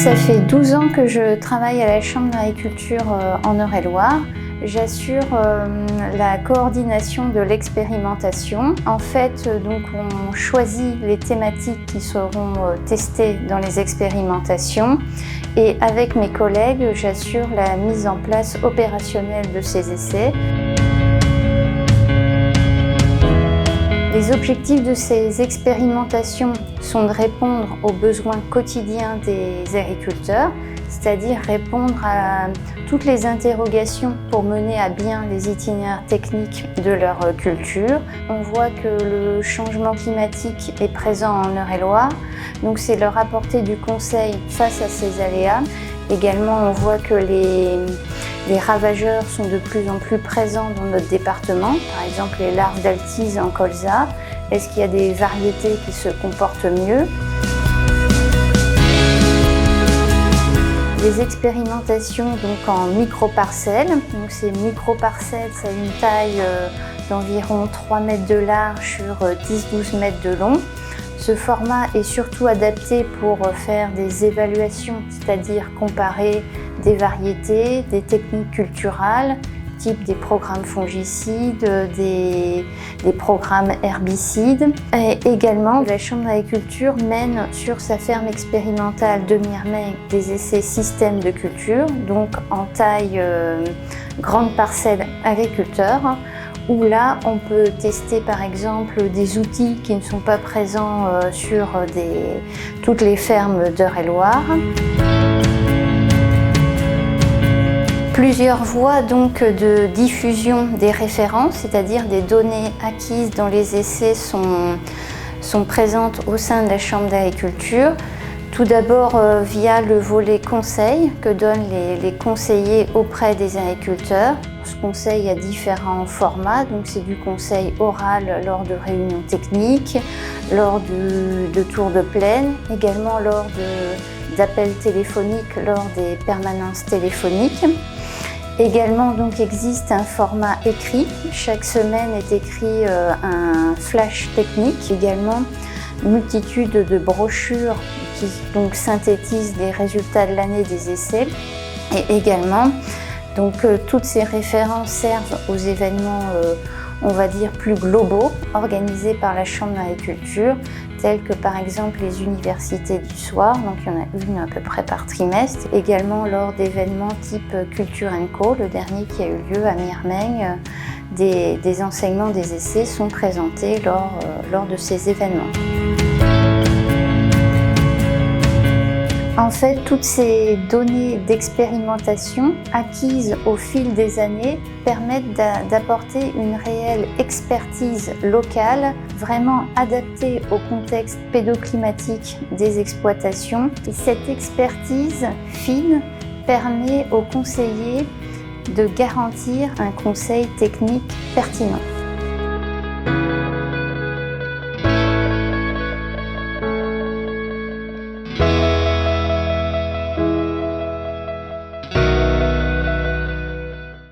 Ça fait 12 ans que je travaille à la Chambre d'agriculture en Eure-et-Loir. J'assure la coordination de l'expérimentation. En fait, donc, on choisit les thématiques qui seront testées dans les expérimentations et avec mes collègues, j'assure la mise en place opérationnelle de ces essais. Les objectifs de ces expérimentations sont de répondre aux besoins quotidiens des agriculteurs, c'est-à-dire répondre à toutes les interrogations pour mener à bien les itinéraires techniques de leur culture. On voit que le changement climatique est présent en Eure-et-Loir, donc c'est leur apporter du conseil face à ces aléas. Également, on voit que les ravageurs sont de plus en plus présents dans notre département, par exemple les larves d'altise en colza. Est-ce qu'il y a des variétés qui se comportent mieux? Des expérimentations donc en micro-parcelles. Donc ces micro-parcelles, ça a une taille d'environ 3 mètres de large sur 10-12 mètres de long. Ce format est surtout adapté pour faire des évaluations, c'est-à-dire comparer des variétés, des techniques culturales, type des programmes fongicides, des programmes herbicides. Et également, la Chambre d'agriculture mène sur sa ferme expérimentale de Miremay des essais systèmes de culture, donc en taille grande parcelle agriculteur, où là, on peut tester par exemple des outils qui ne sont pas présents sur toutes les fermes d'Eure-et-Loir. Plusieurs voies donc de diffusion des références, c'est-à-dire des données acquises dans les essais sont présentes au sein de la Chambre d'agriculture. Tout d'abord via le volet conseil que donnent les conseillers auprès des agriculteurs. Ce conseil a différents formats, donc c'est du conseil oral lors de réunions techniques, lors de tours de plaine, également lors d'appels téléphoniques, lors des permanences téléphoniques. Également, donc, existe un format écrit. Chaque semaine est écrit un flash technique. Également, une multitude de brochures qui donc synthétisent les résultats de l'année des essais. Et également, donc, toutes ces références servent aux événements, on va dire, plus globaux, organisés par la Chambre d'agriculture, tels que par exemple les universités du soir, donc il y en a une à peu près par trimestre. Également lors d'événements type Culture & Co, le dernier qui a eu lieu à Miremay, des enseignements des essais sont présentés lors de ces événements. En fait, toutes ces données d'expérimentation acquises au fil des années permettent d'apporter une réelle expertise locale, vraiment adaptée au contexte pédoclimatique des exploitations. Et cette expertise fine permet aux conseillers de garantir un conseil technique pertinent.